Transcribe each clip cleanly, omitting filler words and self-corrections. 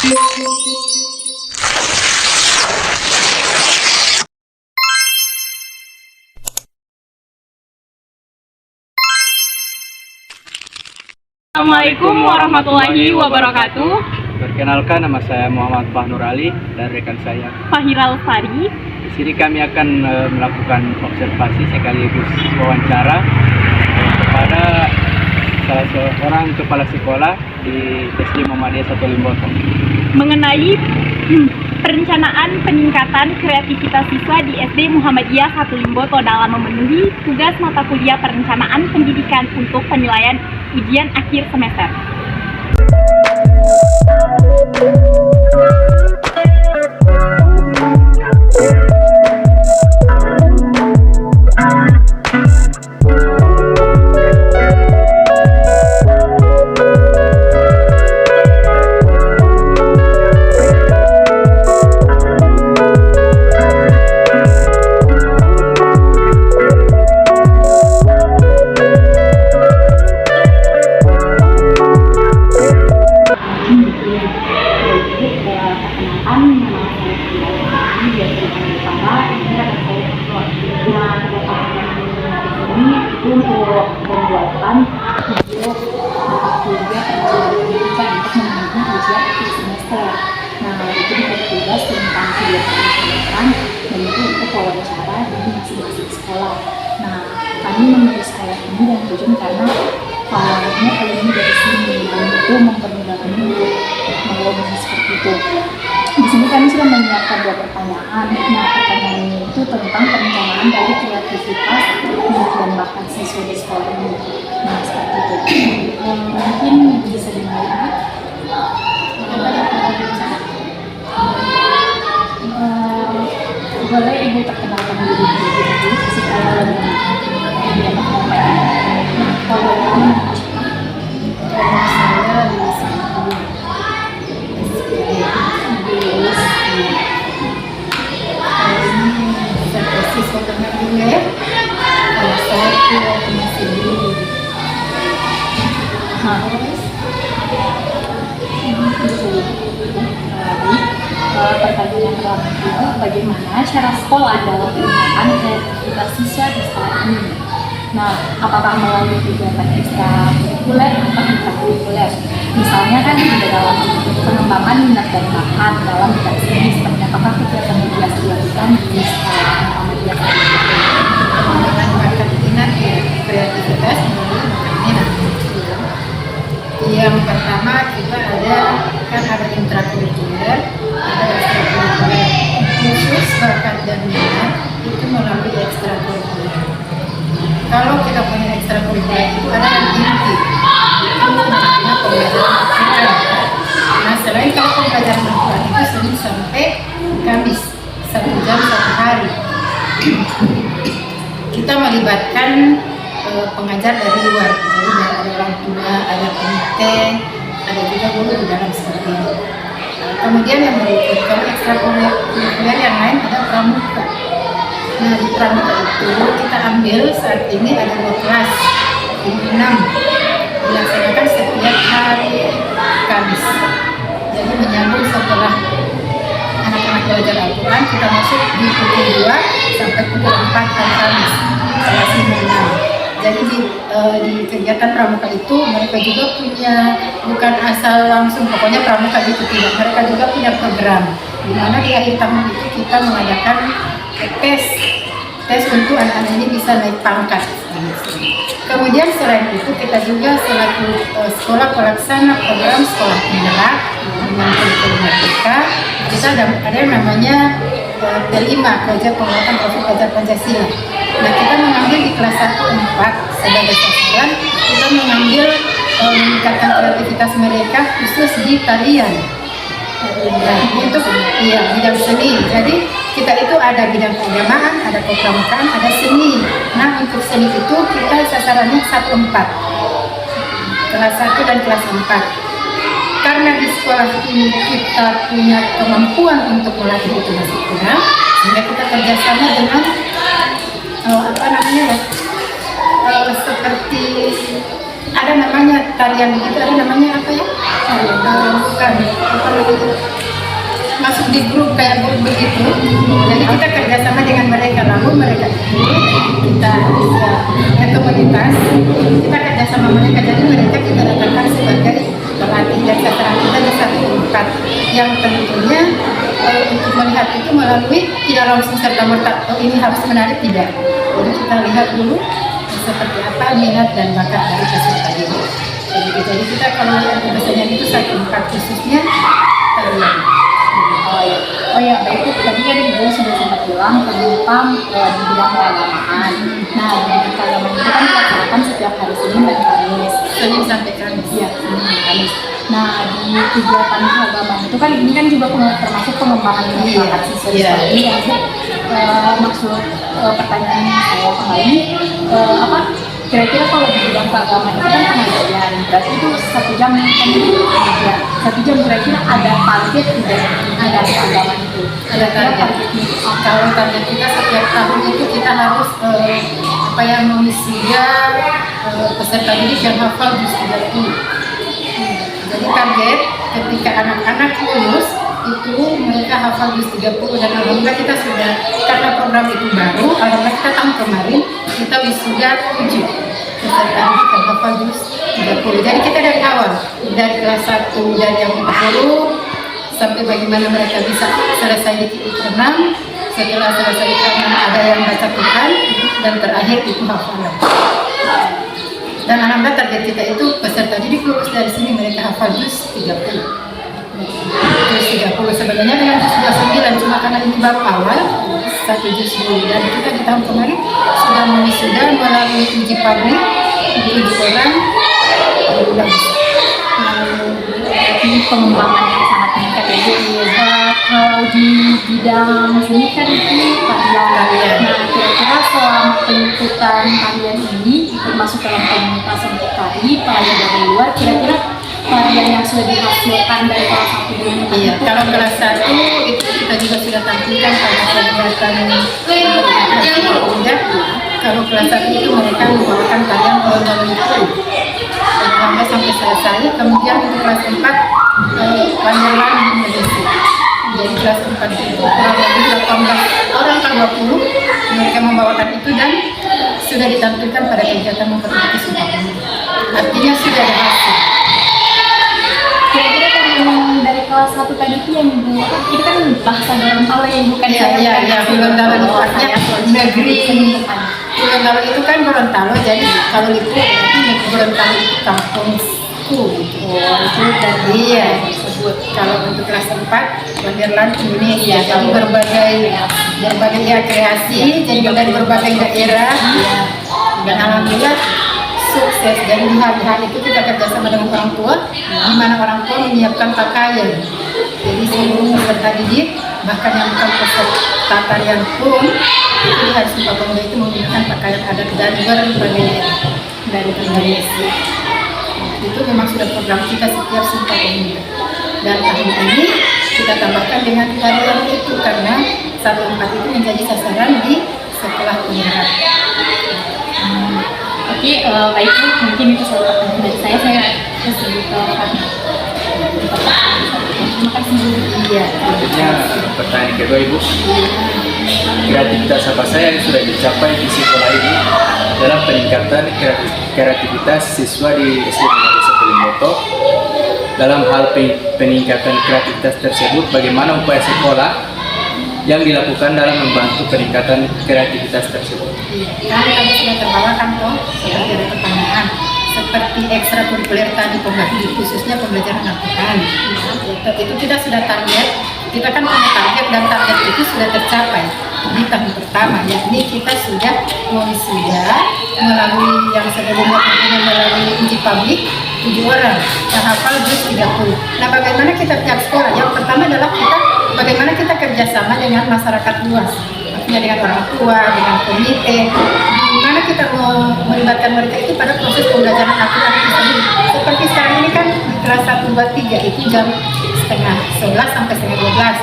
Assalamualaikum warahmatullahi wabarakatuh. Perkenalkan, nama saya Muhammad Fahnur Ali dan rekan saya Fahira Lestari. Di sini kami akan melakukan observasi sekaligus wawancara kepada salah seorang kepala sekolah di SD Muhammadiyah 1 Limboto Mengenai perencanaan peningkatan kreativitas siswa di SD Muhammadiyah 1 Limboto dalam memenuhi tugas mata kuliah perencanaan pendidikan untuk penilaian ujian akhir semester. Untuk pembuatan video mata kuliah pendidikan untuk memenuhi ujian akhir semester. Nah, itu diberi tugas tentang video pendidikan dan itu untuk wawancara di masing-masing sekolah. Nah, kami memilih sekolah ini dan tujuan karena awalnya ilmu dari sini dan itu mempermudahkan untuk mengelola seperti itu. Di sini kami sudah menyiapkan 2 pertanyaan. Nah, pertanyaan ini itu tentang perencanaan dari kreativitas minat dan bakat siswa di sekolah ini. Nah, seperti itu. Mungkin bisa dimulai. Boleh Ibu perkenalkan diri dulu supaya lebih pertanyaan yang pertama, bagaimana cara sekolah dalam pengembangan kreativitas siswa di sekolah ini? Nah, apakah melalui kegiatan ekstrakurikuler atau intrakurikuler? Misalnya kan ada dalam pengembangan minat dan bakat dalam bidang seni, seperti apakah kegiatan yang biasa dilakukan di sekolah Muhammadiyah? Pengembangan bakat minat ya, kreativitas melalui minat. Yang pertama kita ada intrakurikuler, ada ekstrakurikuler. Khusus bakat dan minat itu melalui ekstrakurikuler. Kalau kita punya ekstrakurikuler itu ada yang inti, itu namanya pembelajaran Al-Quran. Nah, selain kalau pembelajaran Al-Quran itu Senin sampai Kamis 1 jam 1 hari. Kita melibatkan pengajar dari luar, jadi ada orang tua, ada komite, ada juga guru di dalam seperti ini. Kemudian yang berikutnya ekstrakurikuler yang lain ada pramuka. Nah, di pramuka itu kita ambil saat ini ada 2 kelas, ini 6, dilaksanakan setiap hari Kamis. Jadi menyambung setelah anak-anak belajar Al-Quran, kita masuk di pukul 2 sampai pukul 4 hari Kamis, kelas 6. Jadi di kegiatan pramuka itu mereka juga punya, bukan asal langsung pokoknya pramuka itu tidak, mereka juga punya program di mana di akhir tahun itu kita mengadakan tes untuk anak-anak ini bisa naik pangkat. Kemudian selain itu kita juga selaku sekolah pelaksana program sekolah penggerak dengan kurikulum Merdeka, kita ada yang namanya P5, proyek penguatan profil pelajar Pancasila. Nah, kita mengambil di kelas 1-4 sebagai sasaran, kita mengambil meningkatkan kreativitas mereka khusus di tarian. Nah, untuk bidang seni. Jadi kita itu ada bidang keagamaan, ada kepramukaan, ada seni. Nah, untuk seni itu kita sasarannya 1-4, kelas 1 dan kelas 4. Karena di sekolah ini kita punya kemampuan untuk melatih itu masih kurang, sehingga kita kerjasama dengan seperti ada namanya tarian begitu, ada namanya apa ya? Bukan apa namanya? di grup kayak grup begitu. Jadi kita kerjasama dengan mereka, lalu mereka itu kita komunitas, kita kerjasama mereka. Jadi mereka kita datangkan sebagai pelatih dan sasaran kita di satu tempat yang tentunya untuk melihat itu melalui tidak langsung serta merta ini harus menarik, tidak. Jadi kita lihat dulu seperti apa minat dan bakat dari peserta ini. Jadi kita kalau lihat kesenian itu satu tempat khususnya tarian. Oh ya, baik itu tadi kan Ibu sudah sempat bilang tentang di bidang keagamaan. Nah, di bidang keagamaan itu kan dilaksanakan setiap hari Senin dan Kamis. Senin sampai Kamis. Iya, Senin dan Kamis. Nah, di kegiatan keagamaan itu kan ini kan juga termasuk pengembangan bakat siswa ini yang maksud pertanyaan saya kembali apa? Kira-kira kalau di bidang keagamaan itu kan pengajian, berarti itu 1 jam kan ya, 1 jam kira-kira ada target tidak ada keagamaan itu? Ada target. Kalau target kita setiap tahun itu kita harus mewisuda peserta didik yang hafal juz 30. Jadi target ketika anak-anak lulus itu mereka hafal juz 30 dan alhamdulillah kita sudah, karena program itu baru, alhamdulillah kita tahun kemarin kita wisuda 7 peserta didik yang hafal juz 30. Jadi kita dari awal, dari kelas 1 dari yang 40 sampai bagaimana mereka bisa selesai di titik 6, setelah selesai di titik 6 ada yang baca Quran dan terakhir itu hafalan. Dan alhamdulillah target kita itu peserta didik lulus dari sini mereka hafal juz 30. Juz 30 sebenarnya dengan juz 29, cuma karena ini baru awal 1 juz dulu. Dan kita di tahun kemarin sudah mewisuda melalui uji publik 7 orang. Ini pengembangan yang sangat meningkat ya Bu. Kalau di bidang seni kan itu tarian. Nah, kira-kira selama pengikutan tarian ini termasuk dalam komunitas untuk tari, tarian dari luar, kira-kira tarian yang sudah dihasilkan dari kelas 1 dulu. Iya, kalau kelas 1 itu kita juga sudah tampilkan pada kegiatan udah. Kalau kelas 1 itu mereka membawakan tarian Golongan itu sampai selesai. Kemudian untuk kelas 4 Wonderland Medesi. Jadi kelas 4 itu kurang lebih 18 orang ke 20 mereka membawakan itu dan sudah ditampilkan pada kegiatan memperingati Sumpah Pemuda. Artinya sudah ada hasil. Kira-kira yang dari kelas 1 tadi itu yang Ibu, itu kan bahasa Gorontalo yang bukan Iya, Gorontalo itu artinya negeri. Gorontalo itu kan Gorontalo, jadi kalau itu berarti Gorontalo itu kampungku. Itu dari Iya, tersebut. Kalau untuk kelas 4 Wonderland Indonesia, jadi berbagai ya kreasi, jadi dari berbagai daerah. Dan alhamdulillah sukses. Dan di hari-hari itu kita kerjasama dengan orang tua, di mana orang tua menyiapkan pakaian. Jadi seluruh peserta didik, bahkan yang bukan peserta tarian pun, itu di hari Sumpah Pemuda itu menggunakan pakaian adat dari berbagai dari Indonesia. Itu memang sudah program kita setiap Sumpah Pemuda. Dan tahun ini kita tambahkan dengan tarian itu karena 1/4 itu menjadi sasaran di sekolah penyerahan. Oke, baik Bu, mungkin itu salah satu dari saya tersebut karena terima kasih Bu. Iya. Selanjutnya pertanyaan kedua Ibu, kreativitas apa saja yang sudah dicapai di sekolah ini dalam peningkatan kreativitas siswa di SD Desa Pelimboto? Dalam hal peningkatan kreativitas tersebut, bagaimana upaya sekolah yang dilakukan dalam membantu peningkatan kreativitas tersebut? Kan tadi sudah terbawakan toh, seperti ada pertanyaan seperti ekstrakurikuler tadi khususnya pembelajaran Al-Quran. Itu kita sudah target, kita kan punya target dan target itu sudah tercapai di tahun pertama. Yakni kita sudah mewisuda melalui yang sebelumnya tentunya melalui uji publik 7 orang yang hafal juz 30. Nah, bagaimana kita tiap sekolah? Yang pertama adalah bagaimana kita kerjasama dengan masyarakat luas, artinya dengan orang tua, dengan komite, gimana kita melibatkan mereka itu pada proses pembelajaran Al-Quran itu sendiri. Seperti sekarang ini kan kelas 1, 2, 3 itu jam setengah 11 sampai setengah 12.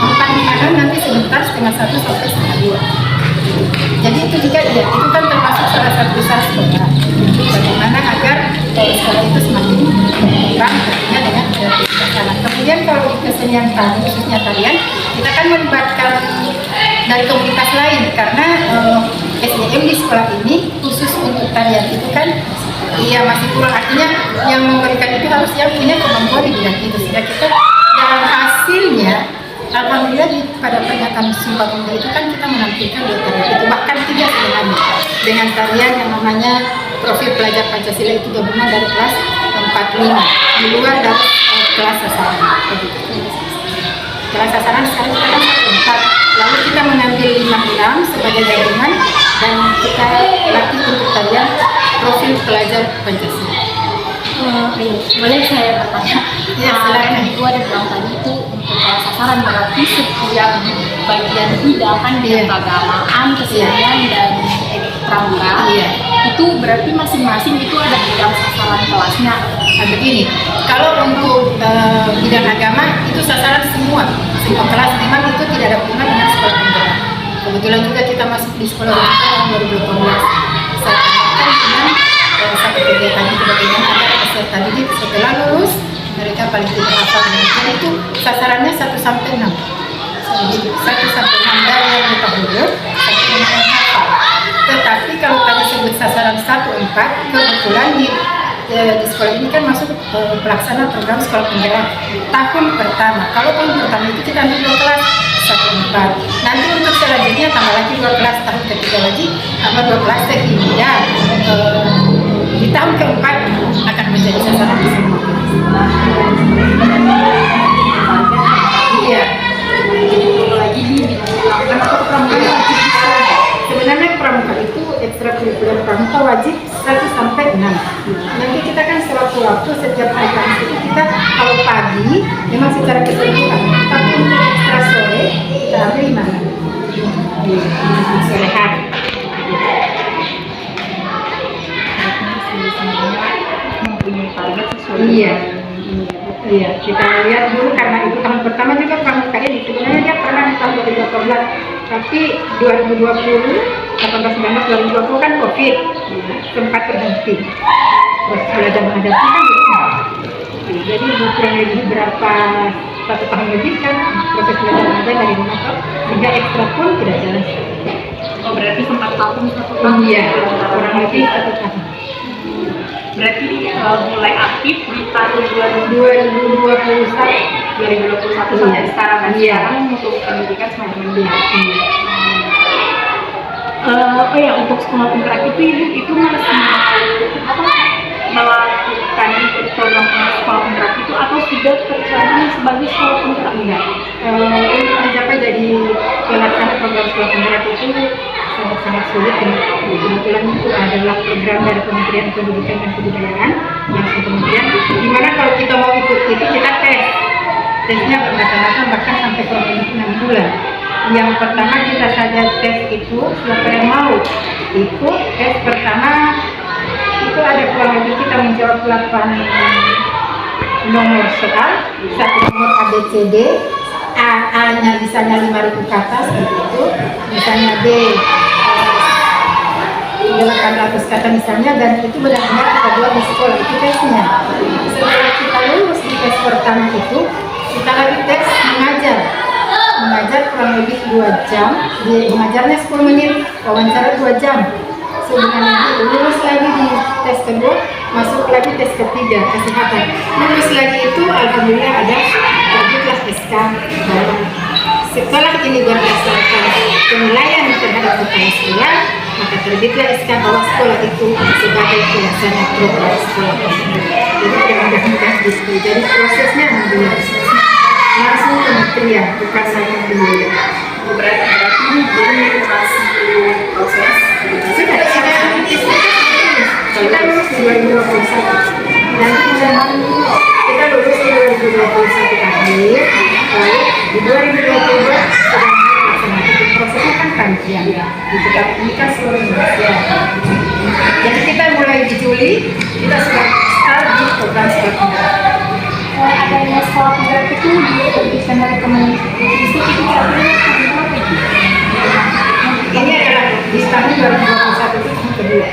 Makan di mana nanti sebentar setengah 1 sampai setengah 2. Jadi itu juga ya, itu kan termasuk salah satu usaha sekolah. Bagaimana agar sekolah itu semakin berkembang tentunya dengan kreativitas anak. Kemudian kalau di kesenian tari, khususnya tarian, kita kan melibatkan dari komunitas lain karena SDM di sekolah ini khusus untuk tarian itu kan masih kurang, artinya yang memberikan itu harus yang punya kemampuan di bidang itu, sehingga kita dalam hasilnya alhamdulillah pada pernyataan Sumpah Pemuda itu kan kita menampilkan 2 tarian itu, bahkan 3 sebenarnya, dengan tarian yang namanya Profil Pelajar Pancasila itu gabungan dari kelas 4-5 di luar dari kelas sasaran. Kelas sasaran sekarang kita kan 4, lalu kita mengambil 5-6 sebagai gabungan dan kita latih untuk tarian Profil Pelajar Pancasila. Boleh saya bertanya? Ya, silakan. Itu ada bilang tadi itu untuk kelas sasaran berarti setiap bagian bidang kan bidang keagamaan, kesenian dan pramuka. Itu berarti masing-masing itu ada bidang sasaran kelasnya. Nah, begini, kalau untuk bidang agama itu sasaran semua kelas, memang itu tidak ada hubungan dengan sekolah penggerak. Kebetulan juga kita masuk di sekolah tahun 2018. Saya tambahkan dengan satu kegiatan itu bagaimana agar peserta didik setelah lulus mereka paling tidak hafal, dan itu sasarannya 1 sampai 6. Jadi 1 sampai 6 dari yang kita huruf sampai dengan yang hafal. Tetapi kalau tadi sebut sasaran 1-4, kebetulan di sekolah ini kan masuk pelaksana program sekolah penggerak tahun pertama. Kalau tahun pertama itu kita ambil 2 kelas 1-4. Nanti untuk selanjutnya tambah lagi 2 kelas, tahun ketiga lagi tambah 2 kelas, sehingga di tahun keempat akan menjadi sasaran semua. Iya. Lagi di bidang pramuka. Sebenarnya pramuka itu ekstrakurikuler pramuka wajib 1 sampai 6. Nanti kita kan sewaktu-waktu setiap hari Kamis itu kita kalau pagi memang secara keseluruhan, tapi untuk ekstra sore kita ambil di mana? Di sore hari. Mempunyai target sesuai. Iya, kita lihat dulu karena itu tahun pertama juga pramuka ini sebenarnya dia pernah di tahun 2018, tapi 2020, 18, 19, 2020 kan COVID, sempat terhenti. Proses belajar menghadapi kan jadi kurang lebih berapa 1 tahun lebih kan proses belajar mengajar dari rumah sehingga ekstra pun tidak jalan. Oh, berarti sempat tahun 1 tahun. Iya, kurang lebih 1 tahun. Berarti mulai aktif di tahun 2021 sampai sekarang kan? Iya. Sekarang untuk pendidikan semacam ini. Untuk sekolah penggerak itu ibu itu masih melakukan program sekolah penggerak itu atau sudah tercatat sebagai sekolah penggerak? Untuk mencapai jadi pelaksana program sekolah penggerak itu sangat sulit. Kebetulan itu adalah program dari Kementerian Pendidikan dan Kebudayaan yang kemudian dimana kalau kita mau ikut itu kita tesnya bermacam-macam bahkan sampai kurang lebih 6 bulan. Yang pertama kita saja tes itu siapa yang mau ikut tes pertama itu ada kurang lebih kita menjawab 8 nomor soal, 1 nomor ABCD, A-nya misalnya 5.000 ke atas seperti itu, misalnya B 800 kata misalnya, dan itu benar-benar kita buat di sekolah itu tesnya. Setelah kita lulus di tes pertama itu kita lagi tes mengajar kurang lebih 2 jam, mengajarnya 10 menit, wawancara 2 jam. Sebenarnya lulus lagi di tes kedua, masuk lagi tes ketiga kesehatan. Lulus lagi itu alhamdulillah ada terbitlah SK bahwa sekolah ini berdasarkan penilaian terhadap kepala sekolah, maka terbitlah SK bahwa sekolah itu sebagai pelaksana program sekolah. Jadi mudah-mudahan gitu. Jadi prosesnya alhamdulillah langsung kementerian, bukan lagi dulu. Berarti ini masih proses. Sudah kita lulus di 2021 dan kita lulus di 2021 akhir, lalu di 2022 sedang melaksanakan prosesnya kan panjang di ini kan seluruh Indonesia. Jadi kita mulai di Juli kita sudah start di program sekolah penggerak. Adanya sekolah penggerak itu diterbitkan dari Kementerian itu ini adalah di tahun 2021 itu tahun kedua.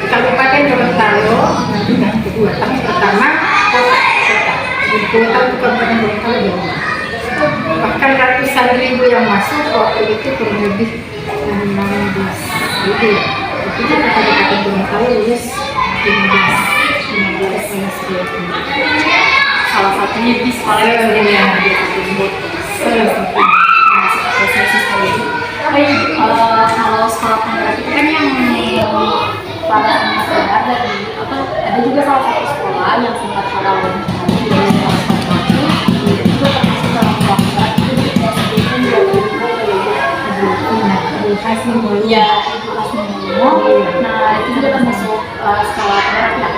Kabupaten Gorontalo nanti tahun kedua. Tahun pertama kota. Tahun Kabupaten Gorontalo Jawa. bahkan ratusan ribu yang masuk waktu itu kurang lebih 16.000 ya. Tapi kan kata-kata tahu lulus 15 Salah satunya di sekolah yang sudah ada salah satu. Kalau sekolah penggerak itu kan yang para anak sadar dari ada juga salah satu sekolah yang sempat para wawancara dari salah satu itu juga termasuk dalam kelompok penggerak itu di SDN Edukasi mulia. ya edukasi Mulyo. Nah itu juga termasuk sekolah penggerak ya.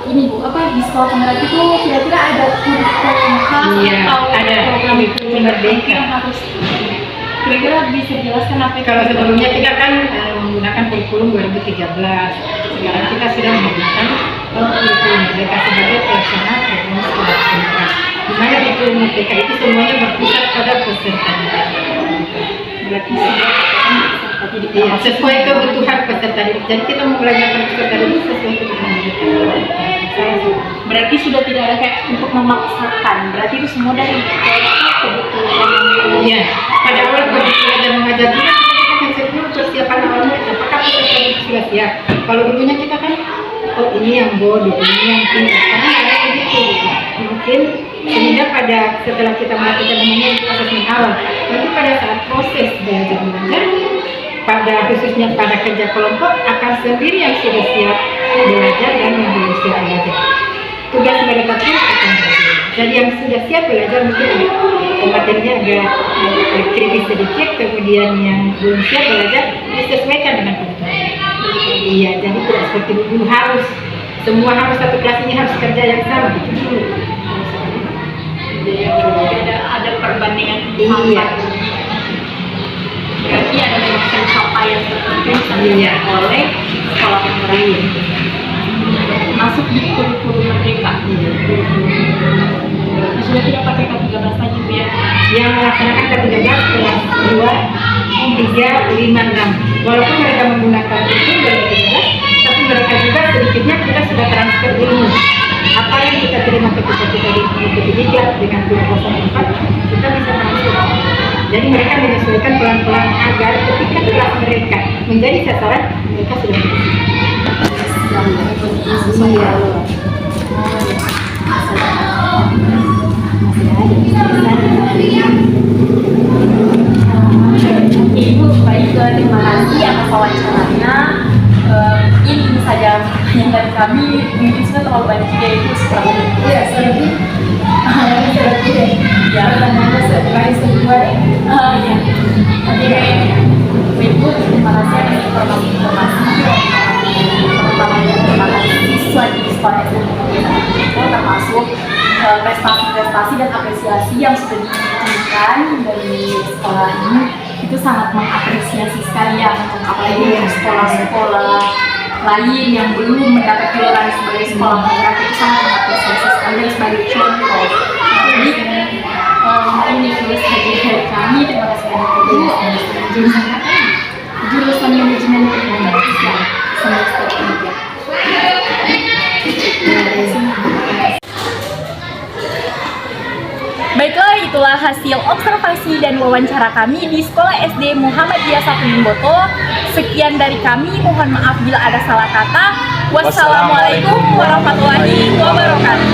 Ini Bu, di sekolah penggerak itu kira-kira ada kurikulum khas atau ada program kurikulum merdeka yang harus kira-kira bisa dijelaskan apa itu? Kalau sebelumnya kita kan menggunakan kurikulum 2013, sekarang kita sudah menggunakan kurikulum merdeka sebagai pelaksanaan program sekolah penggerak. Di mana kurikulum merdeka itu semuanya berpusat pada peserta didik. Berarti iya, sesuai kebutuhan peserta didik. Jadi kita mau belajar peserta didik sesuai kebutuhan didik. Berarti sudah tidak ada kayak untuk memaksakan. Berarti itu semua dari kebutuhan. Iya, pada awal begitu belajar mengajar kita ngecek dulu persiapan awalnya apakah peserta didik sudah siap. Kalau dulunya kita kan ini yang bodoh, ini yang pintar, karena ada begitu. Mungkin sehingga setelah kita melakukan namanya asesmen awal, nanti pada saat proses belajar mengajar, khususnya pada kerja kelompok akan sendiri yang sudah siap belajar dan yang belum siap belajar. Tugas mereka pun akan berbeda. Jadi yang sudah siap belajar mungkin materinya agak kritis sedikit, kemudian yang belum siap belajar disesuaikan dengan kebutuhan. Iya, jadi tidak seperti dulu harus semua harus satu kelas ini harus kerja yang sama gitu. Ada perbandingan. Iya. Berarti ada pencapaian tertentu Iya. oleh sekolah penggerak masuk di kurikulum merdeka. Sudah tidak pakai K13 lagi Bu ya? Yang melaksanakan K13 kelas 2, 3, 5, 6. Walaupun mereka menggunakan itu dari K13, tapi mereka juga sedikitnya kita sudah transfer ilmu. Apa yang kita terima ketika kita di 3 dengan 204, kita bisa transfer. Jadi mereka menyesuaikan pelan-pelan agar ketika kelas mereka menjadi sasaran, mereka sudah bisa. Iya. Ibu, baik, terima kasih atas wawancaranya. Ini saja yang dari kami, mungkin sudah terlalu banyak juga itu seperti Iya, selebih. ya, Pertanyaannya sebagai semua deh. ya. Oke, Ibu, terima kasih atas informasi-informasi terutama siswa di sekolah SD itu termasuk prestasi-prestasi dan apresiasi yang sudah diberikan dari sekolah ini. Itu sangat mengapresiasi sekali ya, apalagi untuk sekolah-sekolah lain yang belum mendapat gelar sebagai sekolah penggerak itu sangat mengapresiasi sekali dan sebagai contoh. Jadi ini tulis dari kami, terima kasih banyak Bu. Jurusan manajemen informatika semester 3. Baiklah, itulah hasil observasi dan wawancara kami di Sekolah SD Muhammadiyah 1 Limboto. Sekian dari kami, mohon maaf bila ada salah kata. Wassalamualaikum warahmatullahi wabarakatuh.